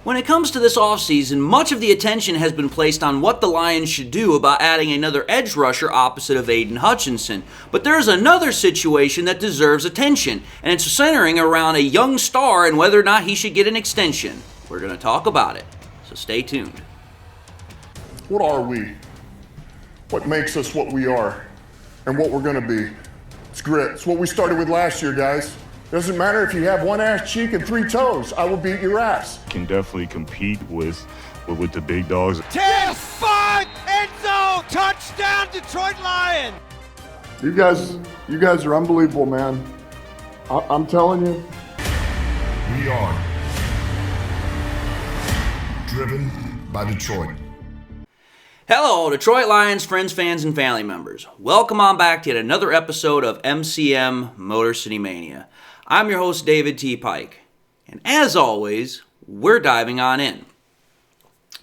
When it comes to this offseason, much of the attention has been placed on what the Lions should do about adding another edge rusher opposite of Aiden Hutchinson. But there's another situation that deserves attention, and it's centering around a young star and whether or not he should get an extension. We're going to talk about it, so stay tuned. What are we? What makes us what we are and what we're going to be? It's grit. It's what we started with last year, guys. Doesn't matter if you have one ass cheek and 3 toes. I will beat your ass. Can definitely compete with the big dogs. 10-5 end zone touchdown Detroit Lions. You guys are unbelievable, man. I'm telling you. We are driven by Detroit. Hello, Detroit Lions friends, fans, and family members. Welcome on back to yet another episode of MCM Motor City Mania. I'm your host, David T. Pike, and as always, we're diving on in.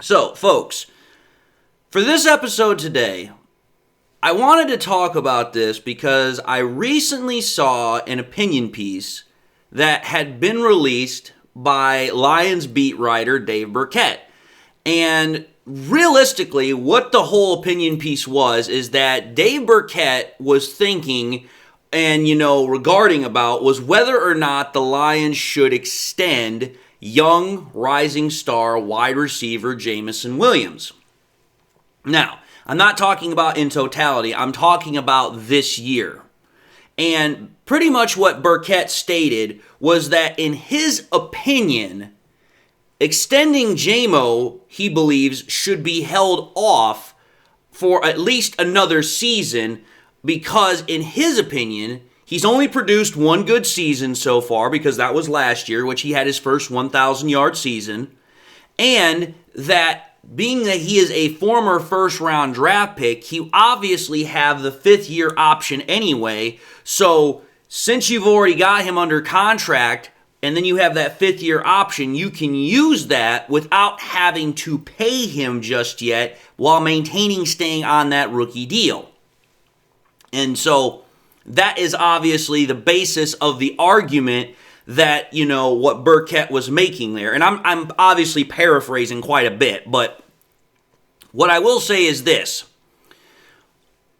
So, folks, for this episode today, I wanted to talk about this because I recently saw an opinion piece that had been released by Lions beat writer Dave Burkett. And realistically, what the whole opinion piece was is that Dave Burkett was thinking and, regarding about was whether or not the Lions should extend young rising star wide receiver Jameson Williams. Now, I'm not talking about in totality. I'm talking about this year. And pretty much what Burkett stated was that in his opinion, extending JMO, he believes, should be held off for at least another season because, in his opinion, he's only produced one good season so far because that was last year, which he had his first 1,000-yard season, and that being that he is a former first-round draft pick, he obviously have the fifth-year option anyway, so since you've already got him under contract and then you have that fifth-year option, you can use that without having to pay him just yet while maintaining staying on that rookie deal. And so that is obviously the basis of the argument that, what Burkett was making there. And I'm obviously paraphrasing quite a bit, but what I will say is this.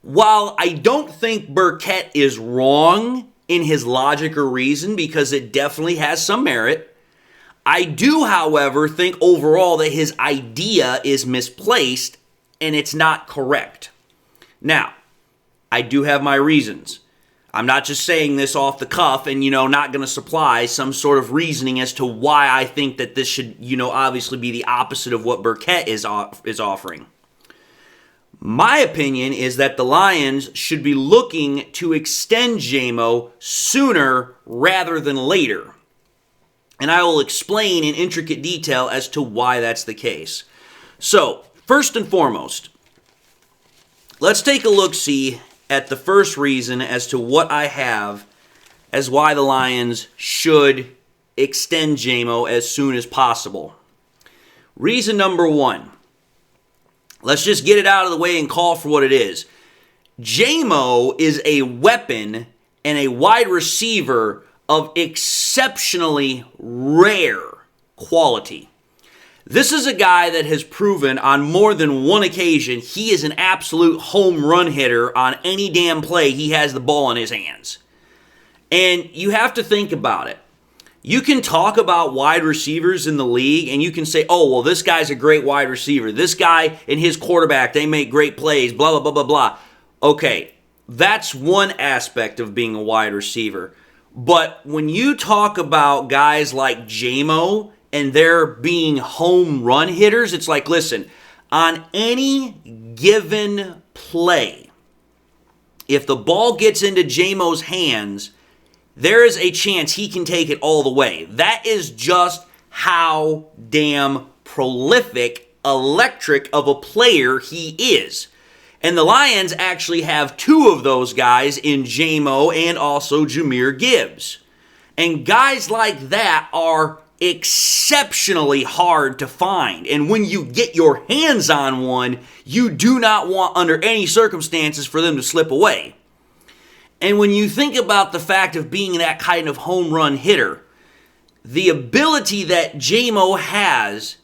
While I don't think Burkett is wrong in his logic or reason, because it definitely has some merit, I do, however, think overall that his idea is misplaced and it's not correct. Now, I do have my reasons. I'm not just saying this off the cuff and, not going to supply some sort of reasoning as to why I think that this should, obviously be the opposite of what Burkett is offering. My opinion is that the Lions should be looking to extend JMO sooner rather than later. And I will explain in intricate detail as to why that's the case. So, first and foremost, let's take a look-see at the first reason as to what I have as why the Lions should extend JMO as soon as possible. Reason number one. Let's just get it out of the way and call for what it is. JMO is a weapon and a wide receiver of exceptionally rare quality. This is a guy that has proven on more than one occasion he is an absolute home run hitter on any damn play he has the ball in his hands. And you have to think about it. You can talk about wide receivers in the league and you can say, oh, well, this guy's a great wide receiver. This guy and his quarterback, they make great plays, blah, blah, blah, blah, blah. Okay, that's one aspect of being a wide receiver. But when you talk about guys like JMO and they're being home run hitters, it's like, listen, on any given play, if the ball gets into JMO's hands, there is a chance he can take it all the way. That is just how damn prolific, electric of a player he is. And the Lions actually have two of those guys in JMO and also Jahmyr Gibbs. And guys like that are exceptionally hard to find. And when you get your hands on one, you do not want under any circumstances for them to slip away. And when you think about the fact of being that kind of home run hitter, the ability that J-Mo has,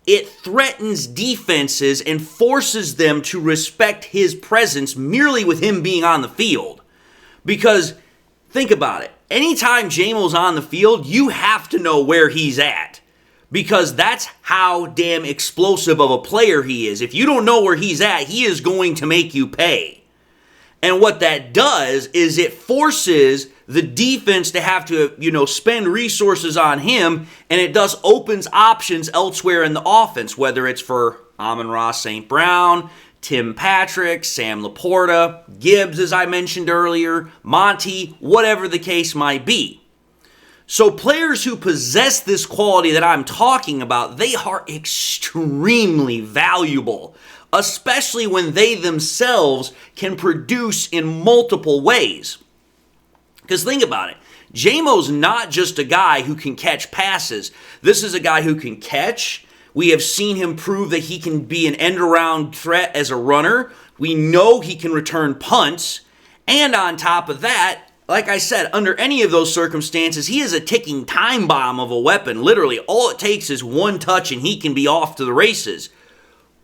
it threatens defenses and forces them to respect his presence merely with him being on the field. Because, think about it. Anytime J-Mo's on the field, you have to know where he's at. Because that's how damn explosive of a player he is. If you don't know where he's at, he is going to make you pay. And what that does is it forces the defense to have to, spend resources on him, and it thus opens options elsewhere in the offense, whether it's for Amon-Ra St. Brown, Tim Patrick, Sam Laporta, Gibbs, as I mentioned earlier, Monty, whatever the case might be. So players who possess this quality that I'm talking about, they are extremely valuable, especially when they themselves can produce in multiple ways. Because think about it. J-Mo's not just a guy who can catch passes. This is a guy who can catch. We have seen him prove that he can be an end-around threat as a runner. We know he can return punts. And on top of that, like I said, under any of those circumstances, he is a ticking time bomb of a weapon. Literally, all it takes is one touch and he can be off to the races.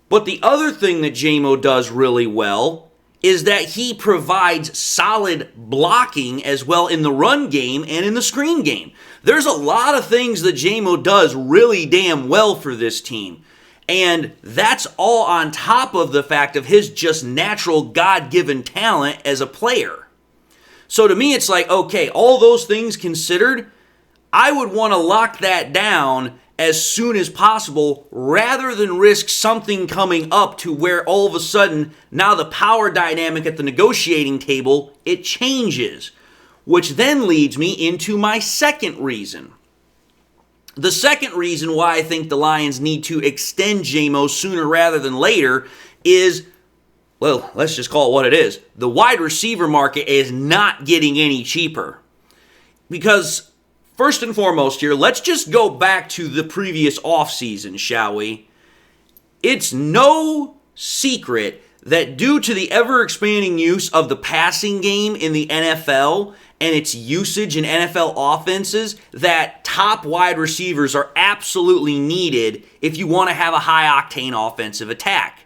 But the other thing that J-Mo does really well is that he provides solid blocking as well in the run game and in the screen game. There's a lot of things that J-Mo does really damn well for this team. And that's all on top of the fact of his just natural God-given talent as a player. So to me, it's like, okay, all those things considered, I would want to lock that down as soon as possible rather than risk something coming up to where all of a sudden, now the power dynamic at the negotiating table, it changes. Which then leads me into my second reason. The second reason why I think the Lions need to extend J-Mo sooner rather than later is, well, let's just call it what it is. The wide receiver market is not getting any cheaper. Because, first and foremost here, let's just go back to the previous offseason, shall we? It's no secret that due to the ever-expanding use of the passing game in the NFL and its usage in NFL offenses, that top wide receivers are absolutely needed if you want to have a high-octane offensive attack.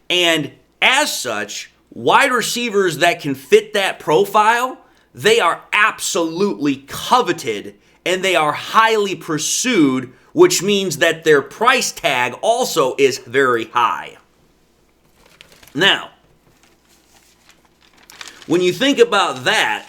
And as such, wide receivers that can fit that profile, they are absolutely coveted and they are highly pursued, which means that their price tag also is very high. Now, when you think about that,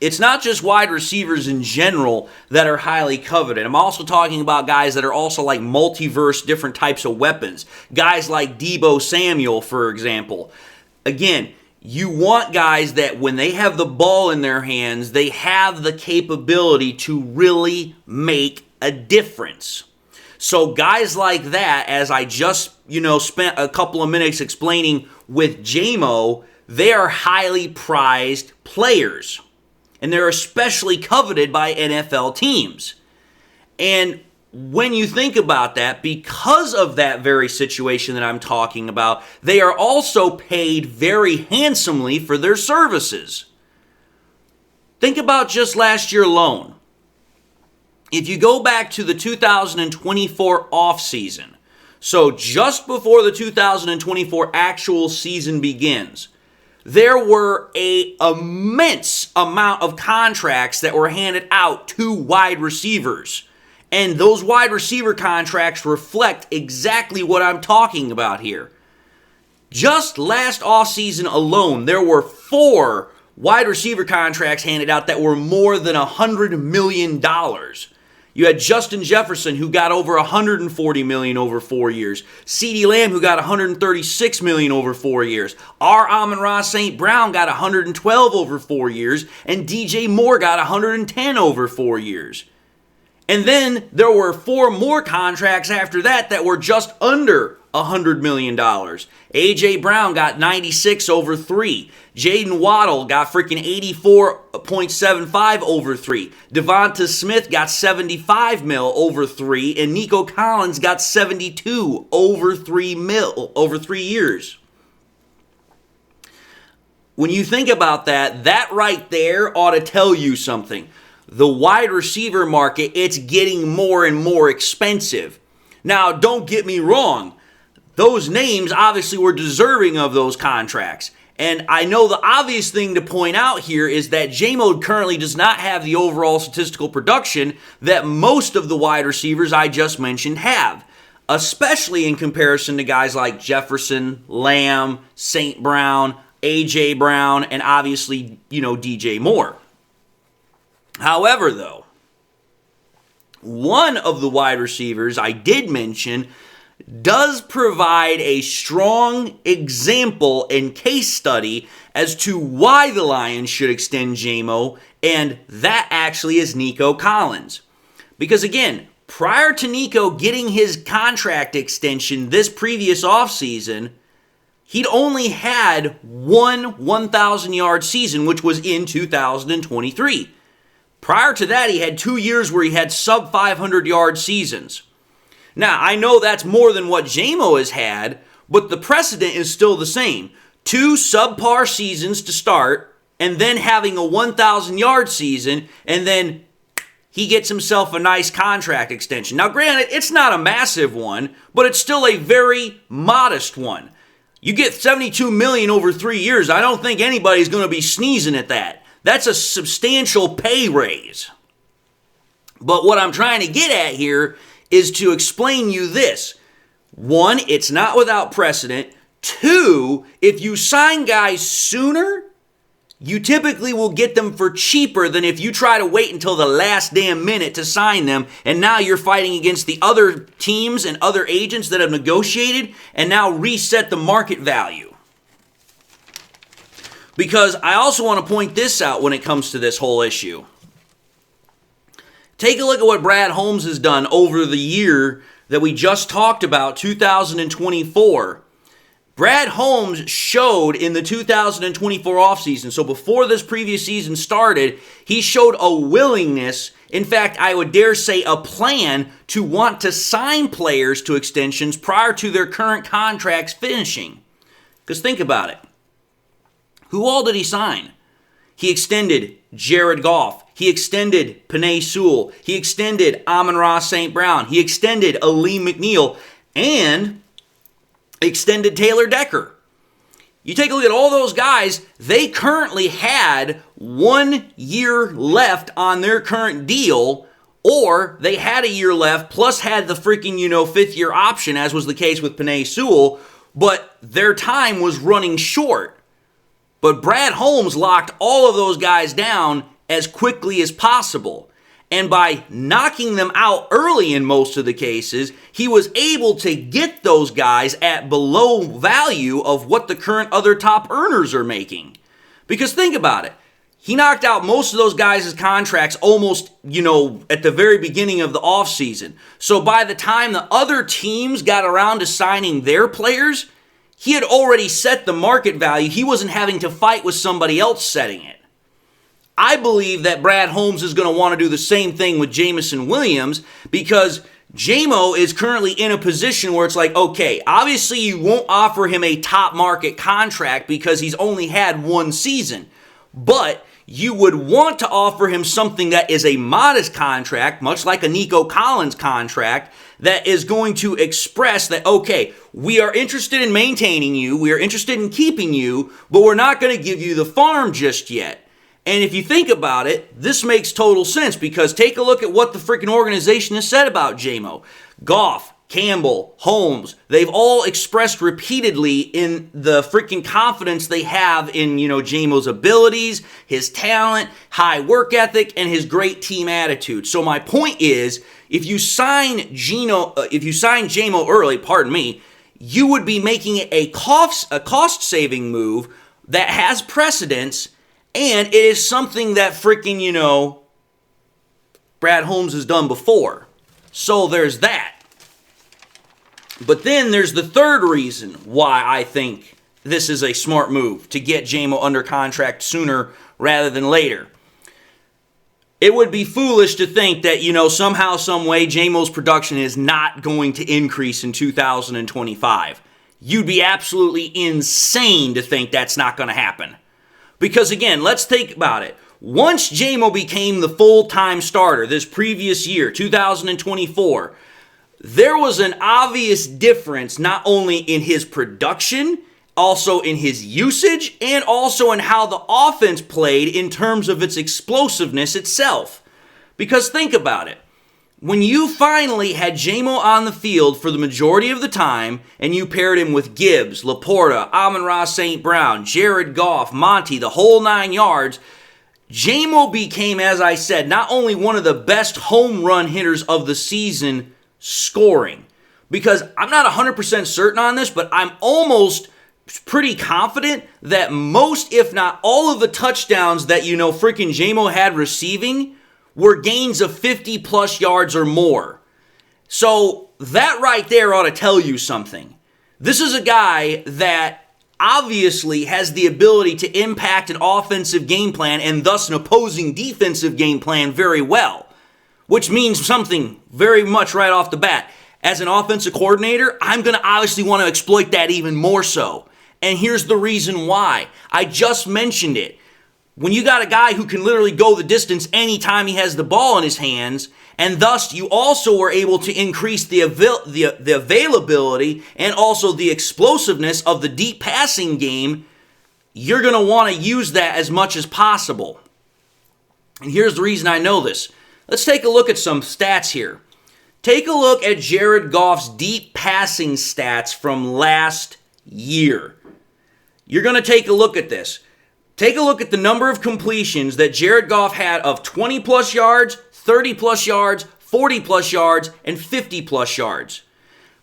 it's not just wide receivers in general that are highly coveted. I'm also talking about guys that are also like multiverse, different types of weapons. Guys like Deebo Samuel, for example. Again, you want guys that when they have the ball in their hands, they have the capability to really make a difference. So guys like that, as I just, spent a couple of minutes explaining with J-Mo, they are highly prized players. And they're especially coveted by NFL teams. And when you think about that, because of that very situation that I'm talking about, they are also paid very handsomely for their services. Think about just last year alone. If you go back to the 2024 offseason, so just before the 2024 actual season begins, there were an immense amount of contracts that were handed out to wide receivers. And those wide receiver contracts reflect exactly what I'm talking about here. Just last offseason alone, there were 4 wide receiver contracts handed out that were more than $100 million. You had Justin Jefferson, who got over $140 million over 4 years. CeeDee Lamb, who got $136 million over 4 years. Our Amon-Ra St. Brown got $112 over 4 years. And DJ Moore got $110 over 4 years. And then there were 4 more contracts after that were just under $100 million. A.J. Brown got 96 over 3. Jaden Waddle got freaking 84.75 over 3. Devonta Smith got 75 mil over 3. And Nico Collins got 72 over 3 mil over 3 years. When you think about that, that right there ought to tell you something. the wide receiver market, it's getting more and more expensive. Now, don't get me wrong. Those names obviously were deserving of those contracts. And I know the obvious thing to point out here is that J-Mo currently does not have the overall statistical production that most of the wide receivers I just mentioned have, especially in comparison to guys like Jefferson, Lamb, St. Brown, A.J. Brown, and obviously, DJ Moore. However, though, one of the wide receivers I did mention does provide a strong example and case study as to why the Lions should extend J-Mo, and that actually is Nico Collins. Because again, prior to Nico getting his contract extension this previous offseason, he'd only had one 1,000-yard season, which was in 2023. Prior to that, he had 2 years where he had sub-500-yard seasons. Now, I know that's more than what J-Mo has had, but the precedent is still the same. 2 subpar seasons to start, and then having a 1,000-yard season, and then he gets himself a nice contract extension. Now, granted, it's not a massive one, but it's still a very modest one. You get $72 million over 3 years, I don't think anybody's going to be sneezing at that. That's a substantial pay raise. But what I'm trying to get at here is to explain you this. 1, it's not without precedent. 2, if you sign guys sooner, you typically will get them for cheaper than if you try to wait until the last damn minute to sign them, and now you're fighting against the other teams and other agents that have negotiated and now reset the market value. Because I also want to point this out when it comes to this whole issue. Take a look at what Brad Holmes has done over the year that we just talked about, 2024. Brad Holmes showed in the 2024 offseason, so before this previous season started, he showed a willingness, in fact, I would dare say a plan to want to sign players to extensions prior to their current contracts finishing. Because think about it. Who all did he sign? He extended Jared Goff. He extended Penei Sewell. He extended Amon-Ra St. Brown. He extended Aleem McNeil and extended Taylor Decker. You take a look at all those guys, they currently had 1 year left on their current deal, or they had a year left plus had the freaking, 5th year option, as was the case with Penei Sewell, but their time was running short. But Brad Holmes locked all of those guys down as quickly as possible. And by knocking them out early in most of the cases, he was able to get those guys at below value of what the current other top earners are making. Because think about it. He knocked out most of those guys' contracts almost, at the very beginning of the offseason. So by the time the other teams got around to signing their players, he had already set the market value. He wasn't having to fight with somebody else setting it. I believe that Brad Holmes is going to want to do the same thing with Jameson Williams because J-Mo is currently in a position where it's like, okay, obviously you won't offer him a top market contract because he's only had 1 season, but you would want to offer him something that is a modest contract, much like a Nico Collins contract, that is going to express that, okay, we are interested in maintaining you, we are interested in keeping you, but we're not going to give you the farm just yet. And if you think about it, this makes total sense because take a look at what the freaking organization has said about J-Mo. Goff, Campbell, Holmes, they've all expressed repeatedly in the freaking confidence they have in, J-Mo's abilities, his talent, high work ethic, and his great team attitude. So my point is, if you sign J-Mo early, you would be making it a cost-saving move that has precedence, and it is something that freaking, Brad Holmes has done before. So there's that. But then there's the third reason why I think this is a smart move to get J-Mo under contract sooner rather than later. It would be foolish to think that, somehow, some way, J-Mo's production is not going to increase in 2025. You'd be absolutely insane to think that's not going to happen. Because again, let's think about it. Once J-Mo became the full-time starter this previous year, 2024, there was an obvious difference not only in his production, also in his usage, and also in how the offense played in terms of its explosiveness itself. Because think about it. When you finally had J-Mo on the field for the majority of the time, and you paired him with Gibbs, Laporta, Amon-Ra St. Brown, Jared Goff, Monty, the whole 9 yards, J-Mo became, as I said, not only one of the best home run hitters of the season scoring. Because I'm not 100% certain on this, but I'm almost pretty confident that most, if not all of the touchdowns that freaking J-Mo had receiving were gains of 50 plus yards or more. So that right there ought to tell you something. This is a guy that obviously has the ability to impact an offensive game plan and thus an opposing defensive game plan very well, which means something very much right off the bat. As an offensive coordinator, I'm going to obviously want to exploit that even more so. And here's the reason why. I just mentioned it. When you got a guy who can literally go the distance anytime he has the ball in his hands, and thus you also were able to increase the availability and also the explosiveness of the deep passing game, you're going to want to use that as much as possible. And here's the reason I know this. Let's take a look at some stats here. Take a look at Jared Goff's deep passing stats from last year. You're going to take a look at this. Take a look at the number of completions that Jared Goff had of 20 plus yards, 30 plus yards, 40 plus yards, and 50 plus yards.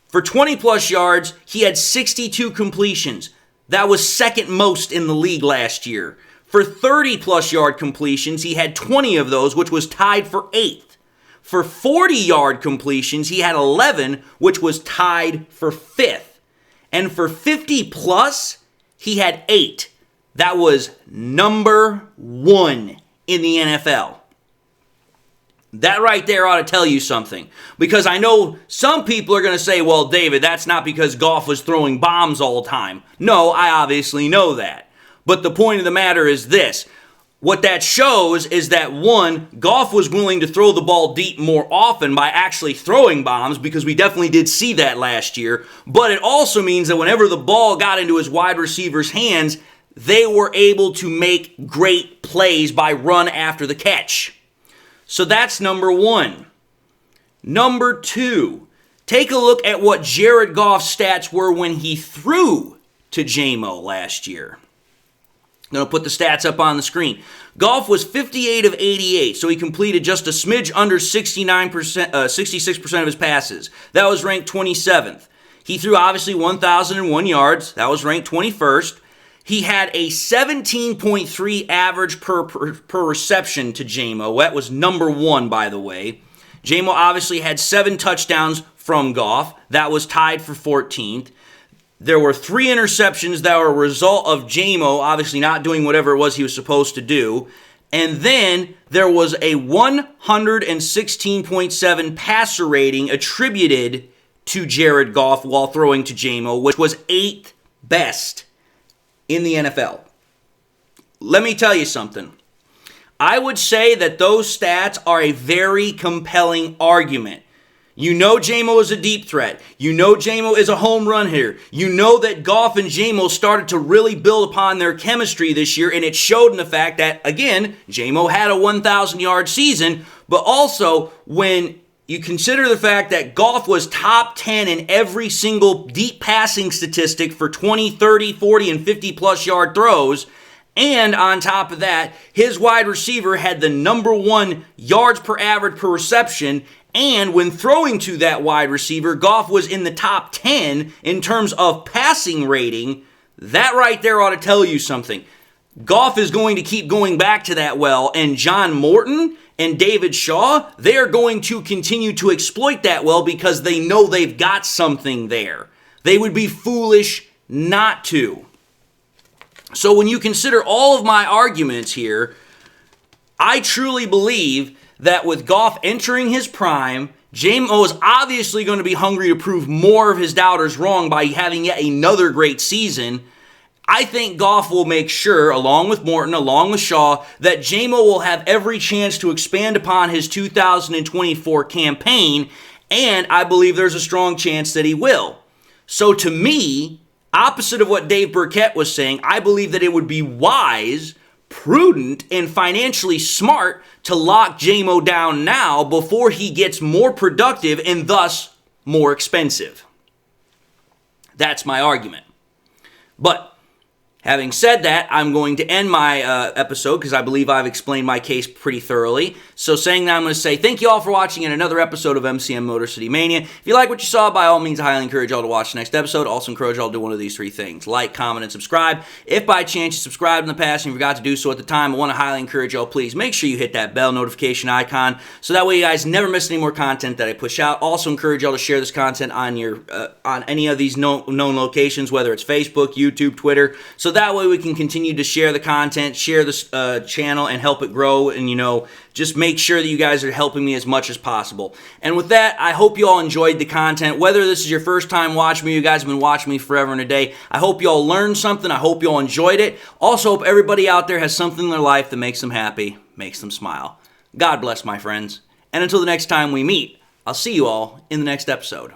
For 20 plus yards, he had 62 completions. That was second most in the league last year. For 30 plus yard completions, he had 20 of those, which was tied for 8th. For 40 yard completions, he had 11, which was tied for 5th. And for 50 plus, he had 8. That was number 1 in the NFL. That right there ought to tell you something. Because I know some people are going to say, well, David, that's not because Goff was throwing bombs all the time. No, I obviously know that. But the point of the matter is this. What that shows is that, one, Goff was willing to throw the ball deep more often by actually throwing bombs, because we definitely did see that last year. But it also means that whenever the ball got into his wide receivers' hands, they were able to make great plays by run after the catch. So that's number 1. Number 2, take a look at what Jared Goff's stats were when he threw to J-Mo last year. I'm going to put the stats up on the screen. Goff was 58 of 88, so he completed just a smidge under 66% of his passes. That was ranked 27th. He threw obviously 1,001 yards. That was ranked 21st. He had a 17.3 average per reception to J-Mo. That was number 1, by the way. J-Mo obviously had 7 touchdowns from Goff. That was tied for 14th. There were 3 interceptions that were a result of J-Mo obviously not doing whatever it was he was supposed to do. And then there was a 116.7 passer rating attributed to Jared Goff while throwing to J-Mo, which was 8th best in the NFL. Let me tell you something. I would say that those stats are a very compelling argument. You know J-Mo is a deep threat. You know J-Mo is a home run hitter. You know that Goff and J-Mo started to really build upon their chemistry this year, and it showed in the fact that, again, J-Mo had a 1,000-yard season, but also when you consider the fact that Goff was top 10 in every single deep passing statistic for 20, 30, 40, and 50-plus yard throws, and on top of that, his wide receiver had the number 1 yards per average per reception, and when throwing to that wide receiver, Goff was in the top 10 in terms of passing rating. That right there ought to tell you something. Goff is going to keep going back to that well, and John Morton and David Shaw, they are going to continue to exploit that well because they know they've got something there. They would be foolish not to. So when you consider all of my arguments here, I truly believe that with Goff entering his prime, J-Mo is obviously going to be hungry to prove more of his doubters wrong by having yet another great season. I think Goff will make sure, along with Morton, along with Shaw, that J-Mo will have every chance to expand upon his 2024 campaign, and I believe there's a strong chance that he will. So to me, opposite of what Dave Burkett was saying, I believe that it would be wise, prudent, and financially smart to lock J-Mo down now before he gets more productive and thus more expensive. That's my argument. But having said that, I'm going to end my episode because I believe I've explained my case pretty thoroughly. So saying that, I'm going to say thank you all for watching in another episode of MCM Motor City Mania. If you like what you saw, by all means, I highly encourage y'all to watch the next episode. Also encourage y'all to do one of these three things: like, comment, and subscribe. If by chance you subscribed in the past and you forgot to do so at the time, I want to highly encourage y'all, please make sure you hit that bell notification icon so that way you guys never miss any more content that I push out. Also encourage y'all to share this content on your on any of these known locations, whether it's Facebook, YouTube, Twitter, so that way we can continue to share the content, share this channel, and help it grow, and, just make sure that you guys are helping me as much as possible. And with that, I hope you all enjoyed the content. Whether this is your first time watching me, you guys have been watching me forever and a day, I hope you all learned something. I hope you all enjoyed it. Also, hope everybody out there has something in their life that makes them happy, makes them smile. God bless, my friends. And until the next time we meet, I'll see you all in the next episode.